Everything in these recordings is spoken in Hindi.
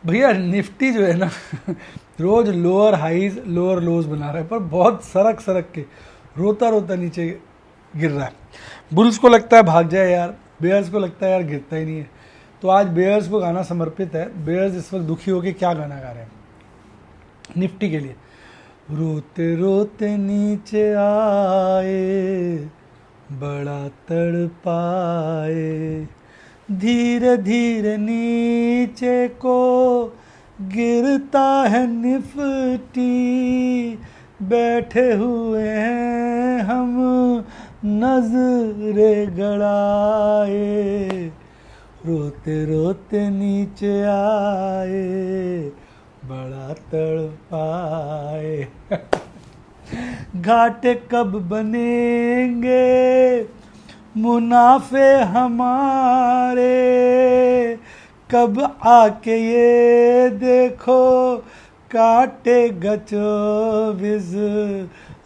भैया निफ्टी जो है ना रोज लोअर हाईज लोअर लोज बना रहा है, पर बहुत सरक सरक के रोता रोता नीचे गिर रहा है। बुल्स को लगता है भाग जाए यार, बेयर्स को लगता है यार गिरता ही नहीं है। तो आज बेयर्स को गाना समर्पित है। बेयर्स इस वक्त दुखी होकर क्या गाना गा रहे हैं निफ्टी के लिए। रोते रोते नीचे आए, बड़ा तड़पाए, धीरे धीरे नीचे को गिरता है निफ्टी, बैठे हुए हैं हम नजरे गड़ाए, रोते रोते नीचे आए, बड़ा तड़पाए। घाटे कब बनेंगे मुनाफे हमारे, कब आके ये देखो काटेगा 24,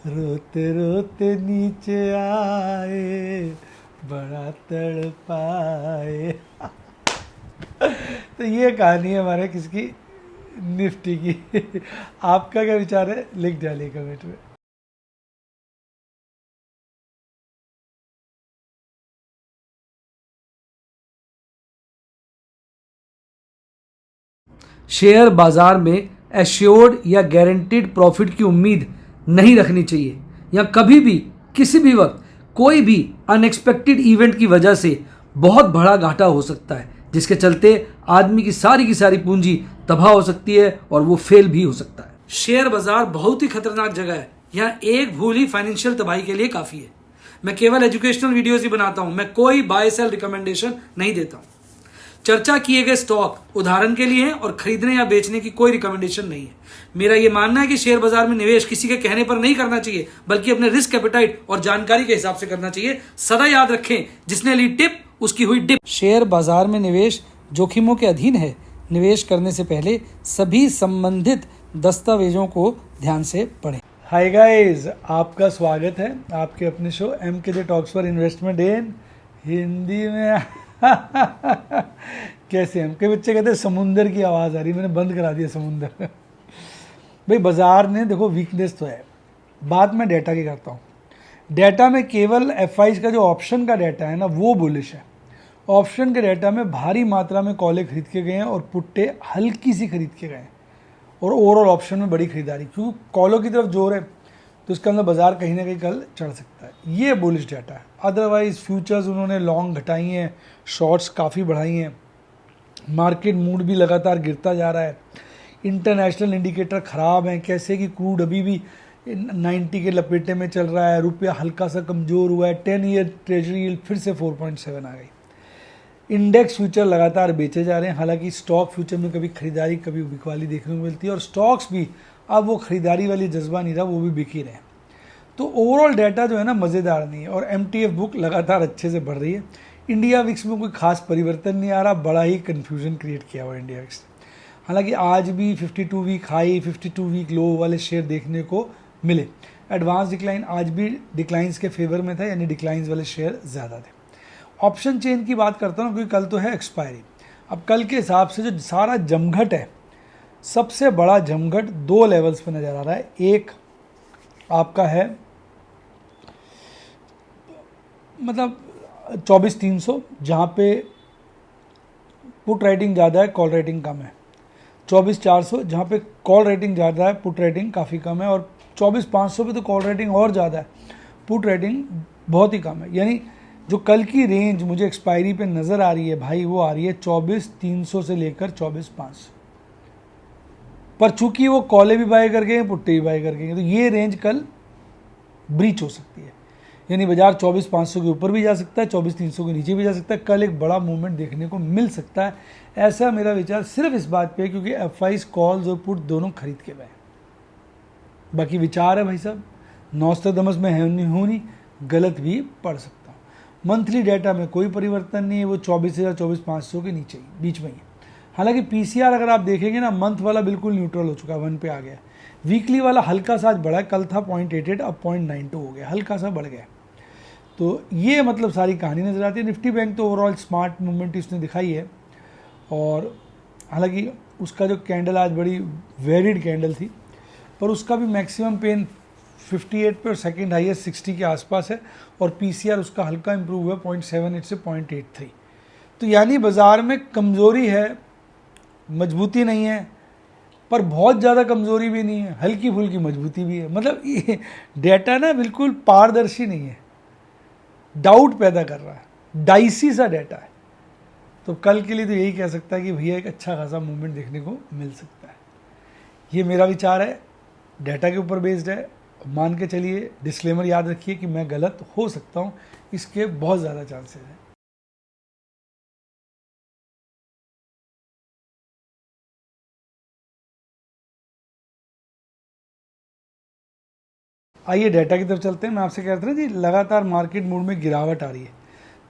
रोते रोते नीचे आए, बड़ा तड़पाए। तो ये कहानी है हमारे किसकी, निफ्टी की। आपका क्या विचार है, लिख डालिए कमेंट में। शेयर बाजार में एश्योर्ड या गारंटीड प्रॉफिट की उम्मीद नहीं रखनी चाहिए, या कभी भी किसी भी वक्त कोई भी अनएक्सपेक्टेड इवेंट की वजह से बहुत बड़ा घाटा हो सकता है, जिसके चलते आदमी की सारी पूंजी तबाह हो सकती है और वो फेल भी हो सकता है। शेयर बाजार बहुत ही खतरनाक जगह है, यहाँ एक भूल ही फाइनेंशियल तबाही के लिए काफी है। मैं केवल एजुकेशनल वीडियोस ही बनाता हूं, मैं कोई बाय सेल रिकमेंडेशन नहीं देता हूं। चर्चा किए गए स्टॉक उदाहरण के लिए हैं और खरीदने या बेचने की कोई रिकमेंडेशन नहीं है। मेरा यह मानना है कि शेयर बाजार में निवेश किसी के कहने पर नहीं करना चाहिए, बल्कि अपने रिस्क एपेटाइट और जानकारी के हिसाब से करना चाहिए। सदा याद रखें, जिसने ली टिप उसकी हुई डिप। शेयर बाजार में निवेश जोखिमों के अधीन है। निवेश करने से पहले सभी संबंधित दस्तावेजों को ध्यान से पढ़ें। हाय गाइस, आपका स्वागत है आपके अपने शो MKJ टॉक्स पर इन्वेस्टमेंट इन हिंदी में। कैसे हम के बच्चे कहते हैं समुंदर की आवाज़ आ रही, मैंने बंद करा दिया समुंदर। भाई बाजार ने देखो वीकनेस तो है, बात मैं डेटा की करता हूँ। डेटा में केवल FIs का जो ऑप्शन का डेटा है ना वो बुलिश है। ऑप्शन के डेटा में भारी मात्रा में कॉले खरीद के गए हैं और पुट्टे हल्की सी खरीद के गए हैं, और ओवरऑल ऑप्शन में बड़ी खरीदारी, क्योंकि कॉलों की तरफ जोर है तो इसका अंदर बाजार कहीं ना कहीं कल चढ़ सकता है। ये बुलिश डाटा है। अदरवाइज फ्यूचर्स उन्होंने लॉन्ग घटाई हैं, शॉर्ट्स काफ़ी बढ़ाई हैं, मार्केट मूड भी लगातार गिरता जा रहा है, इंटरनेशनल इंडिकेटर ख़राब हैं, कैसे कि क्रूड अभी भी 90 के लपेटे में चल रहा है, रुपया हल्का सा कमज़ोर हुआ है, 10 ईयर ट्रेजरी यील्ड फिर से 4.7 आ गई, इंडेक्स फ्यूचर लगातार बेचे जा रहे हैं। हालांकि स्टॉक फ्यूचर में कभी खरीदारी कभी बिकवाली देखने को मिलती है, और स्टॉक्स भी अब वो खरीदारी वाली जज्बा नहीं रहा, वो भी बिक ही रहे हैं। तो ओवरऑल डाटा जो है ना मज़ेदार नहीं है, और MTF बुक लगातार अच्छे से बढ़ रही है। इंडिया विक्स में कोई खास परिवर्तन नहीं आ रहा, बड़ा ही कन्फ्यूजन क्रिएट किया हुआ इंडिया विक्स। हालांकि आज भी 52 वीक हाई 52 वीक लो वाले शेयर देखने को मिले। एडवांस डिक्लाइन आज भी डिक्लाइंस के फेवर में था, यानी डिक्लाइंस वाले शेयर ज़्यादा थे। ऑप्शन चेन की बात करता हूँ क्योंकि कल तो है एक्सपायरी। अब कल के हिसाब से जो सारा जमघट है, सबसे बड़ा जमघट 2 लेवल्स पे नज़र आ रहा है। एक आपका है मतलब 24,300, जहाँ पे पुट रेटिंग ज़्यादा है कॉल रेटिंग कम है। 24,400 जहाँ पे कॉल रेटिंग ज़्यादा है पुट रेटिंग काफ़ी कम है, और 24,500 पे तो कॉल रेटिंग और ज़्यादा है, पुट रेटिंग बहुत ही कम है। यानी जो कल की रेंज मुझे एक्सपायरी पे नज़र आ रही है भाई, वो आ रही है 24,300 से लेकर 24,500। पर चूंकि वो कॉले भी बाय कर गए हैं, पुट्टे भी बाय कर गए हैं, तो ये रेंज कल ब्रीच हो सकती है। यानी बाजार 24,500 के ऊपर भी जा सकता है, 24,300 के नीचे भी जा सकता है। कल एक बड़ा मूवमेंट देखने को मिल सकता है, ऐसा मेरा विचार सिर्फ इस बात पे है क्योंकि FIs कॉल्स और पुट दोनों खरीद के गए। बाकी विचार है भाई साहब, नॉस्ट्राडामस में है नहीं, गलत भी पढ़ सकता हूँ। मंथली डाटा में कोई परिवर्तन नहीं है, वो 24,000 24,500 के नीचे ही बीच में ही है। हालांकि PCR अगर आप देखेंगे ना, मंथ वाला बिल्कुल न्यूट्रल हो चुका है, 1 पे आ गया। वीकली वाला हल्का सा आज बढ़ा है, कल था 0.88 अब 0.92 हो गया, हल्का सा बढ़ गया। तो ये मतलब सारी कहानी नज़र आती है। निफ्टी बैंक तो ओवरऑल स्मार्ट मूवमेंट इसने दिखाई है, और हालांकि उसका जो कैंडल आज बड़ी वेरिड कैंडल थी, पर उसका भी मैक्सिमम पेन 58 पे और सेकेंड हाईएस्ट 60 के आसपास है, और पीसीआर उसका हल्का इंप्रूव हुआ 0.78 से 0.83। तो यानी बाज़ार में कमज़ोरी है, मजबूती नहीं है, पर बहुत ज़्यादा कमज़ोरी भी नहीं है, हल्की फुल्की मजबूती भी है। मतलब ये डेटा ना बिल्कुल पारदर्शी नहीं है, डाउट पैदा कर रहा है, डाइसी सा डेटा है। तो कल के लिए तो यही कह सकता है कि भैया एक अच्छा खासा मूवमेंट देखने को मिल सकता है। ये मेरा विचार है, डेटा के ऊपर बेस्ड है। मान के चलिए, डिस्क्लेमर याद रखिए कि मैं गलत हो सकता हूँ, इसके बहुत ज़्यादा चांसेस हैं। आइए डेटा की तरफ चलते हैं। मैं आपसे कह रहा था जी, लगातार मार्केट मूड में गिरावट आ रही है।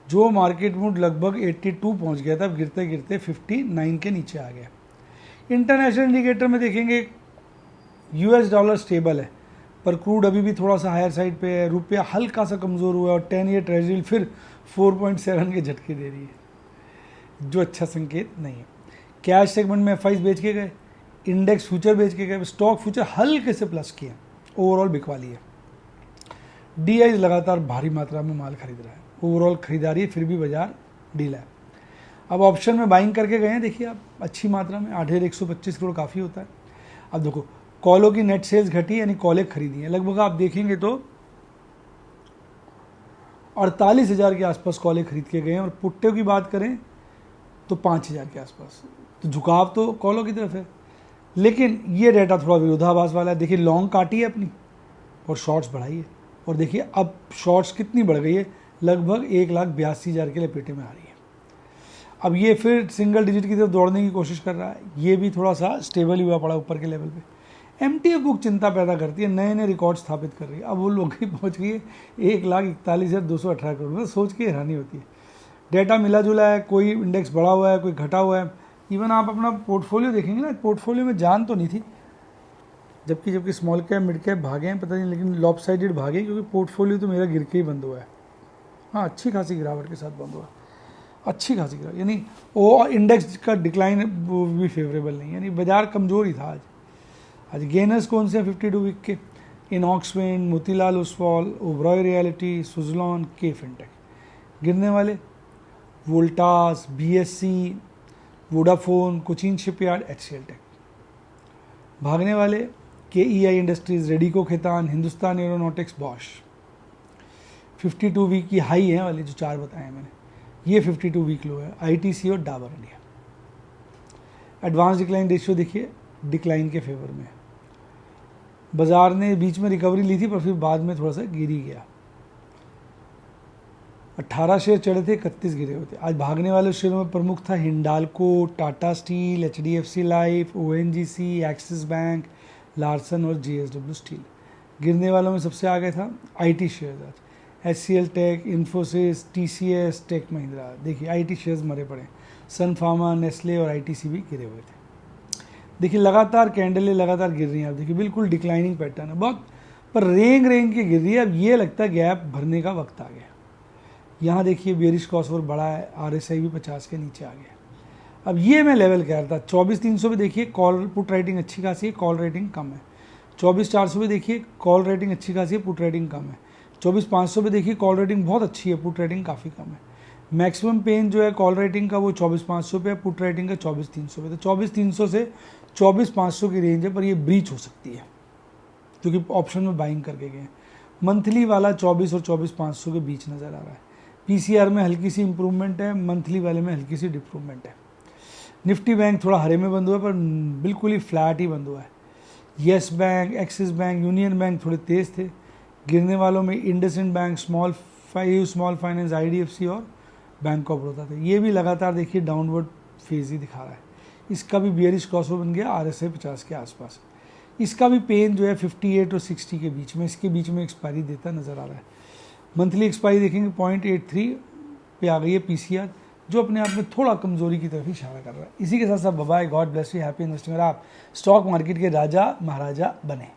जो मार्केट मूड लगभग 82 पहुंच गया था, अब गिरते गिरते 59 के नीचे आ गया। इंटरनेशनल इंडिकेटर में देखेंगे यूएस डॉलर स्टेबल है, पर क्रूड अभी भी थोड़ा सा हायर साइड पे है। रुपया हल्का सा कमज़ोर हुआ है और 10 ईयर ट्रेजरी फिर 4.7 के झटके दे रही है, जो अच्छा संकेत नहीं है। कैश सेगमेंट में एफआईज बेच के गए, इंडेक्स फ्यूचर बेच के गए, स्टॉक फ्यूचर हल्के से प्लस किए, ओवरऑल बिकवाली है। डीआईज लगातार भारी मात्रा में माल खरीद रहा है, ओवरऑल खरीदारी है, फिर भी बाजार डीला है। अब ऑप्शन में बाइंग करके गए हैं, देखिए आप, अच्छी मात्रा में 8125 करोड़ काफ़ी होता है। अब देखो, कॉलों की नेट सेल्स घटी, यानी कॉलें खरीदी हैं, लगभग आप देखेंगे तो 48,000 के आसपास कॉलें खरीद के गए हैं, और पुट्टे की बात करें तो 5,000 के आसपास। तो झुकाव तो कॉलों की तरफ है, लेकिन ये डेटा थोड़ा विरोधाभास वाला है। देखिए, लॉन्ग काटी है अपनी और शॉर्ट्स बढ़ाई है, और देखिए अब शॉर्ट्स कितनी बढ़ गई है, लगभग 1,82,000 के लपेटे में आ रही है। अब ये फिर सिंगल डिजिट की तरफ दौड़ने की कोशिश कर रहा है, ये भी थोड़ा सा स्टेबल हुआ पड़ा ऊपर के लेवल पे। एमटीएफ बुक चिंता पैदा करती है, नए नए रिकॉर्ड स्थापित कर रही है। अब वो लोग ही पहुँच गई है 1,41,218 करोड़ में, सोच के हैरानी होती है। डेटा मिला जुला है, कोई इंडेक्स बढ़ा हुआ है, कोई घटा हुआ है। इवन आप अपना पोर्टफोलियो देखेंगे ना, पोर्टफोलियो में जान तो नहीं थी, जबकि स्मॉल कैप मिड कैप भागे हैं पता नहीं, लेकिन लॉप साइडेड भागे, क्योंकि पोर्टफोलियो तो मेरा गिर के ही बंद हुआ है। हाँ, अच्छी खासी गिरावट के साथ बंद हुआ, अच्छी खासी गिरावट, यानी वो इंडेक्स का डिक्लाइन वो भी फेवरेबल नहीं, यानी बाजार कमज़ोर ही था आज गेनर्स कौन से 52 वीक के? Inox wind, Motilal Oswal, Oberoi realty, Suzlon, K fintech. गिरने वाले Voltas, BSC, Vodafone, Cochin shipyard, HCL tech. भागने वाले KEI industries, Radico Khaitan, Hindustan aeronautics, Bosch. 52 week की हाई है वाली जो 4 बताए हैं मैंने, ये 52 वीक लो है, आईटीसी और Dabur India. Advance decline ratio देखिए, डिक्लाइन के फेवर में है। बाजार ने बीच में रिकवरी ली थी, पर फिर बाद में थोड़ा सा गिर ही गया। 18 शेयर चढ़े थे, 31 गिरे हुए थे। आज भागने वाले शेयरों में प्रमुख था Hindalco, Tata steel, HDFC life, ONGC, axis bank, Larsen और जेएसडब्ल्यू स्टील। गिरने वालों में सबसे आगे था आईटी शेयर, आज HCL tech, Infosys, TCS, tech Mahindra. देखिए आईटी शेयर्स मरे पड़े, सन फार्मा, नेस्ले और आईटीसी भी गिरे हुए थे। देखिए लगातार कैंडलें लगातार गिर रही हैं, आप देखिए बिल्कुल डिक्लाइनिंग पैटर्न है बहुत, पर रेंग के गिर रही है। अब ये लगता है गैप भरने का वक्त आ गया। यहाँ देखिए बेरिश क्रॉसओवर बड़ा है, आरएसआई भी 50 के नीचे आ गया। अब ये मैं लेवल कह रहा था 24,300 पे देखिए कॉल पुट राइटिंग अच्छी खासी है, कॉल रेटिंग कम है। 24,400 पे देखिए कॉल रेटिंग अच्छी खासी है, पुट रेटिंग कम है। 24,500 पे देखिए कॉल रेटिंग बहुत अच्छी है, पुट रेटिंग काफ़ी कम है। मैक्सिमम पेन जो है कॉल रेटिंग का वो 24,500 पे है, पुट रेटिंग का 24,300 पे। तो 24,300 से 24,500 की रेंज है, पर ये ब्रीच हो सकती है क्योंकि ऑप्शन में बाइंग करके गए। मंथली वाला 24 और 24,500 के बीच नज़र आ रहा है। पीसीआर में हल्की सी इंप्रूवमेंट है, मंथली वाले में हल्की सी डिप्रूवमेंट है। निफ्टी बैंक थोड़ा हरे में बंद हुआ है, पर बिल्कुल ही फ्लैट ही बंद हुआ है। Yes bank, axis bank, union bank थोड़े तेज़ थे। गिरने वालों में IndusInd bank, small finance, IDFC और बैंक ऑफ बड़ौदा थे। ये भी लगातार देखिए डाउनवर्ड फेज ही दिखा रहा है। इसका भी बियरिश क्रॉसओवर बन गया, आरएसआई 50 के आसपास। इसका भी पेन जो है 58 और 60 के बीच में, इसके बीच में एक्सपायरी देता नज़र आ रहा है। मंथली एक्सपायरी देखेंगे 0.83 पे आ गई है पीसीआर, जो अपने आप में थोड़ा कमजोरी की तरफ इशारा कर रहा है। इसी के साथ साथ bye, god bless you, happy investing. और आप स्टॉक मार्केट के राजा महाराजा बने।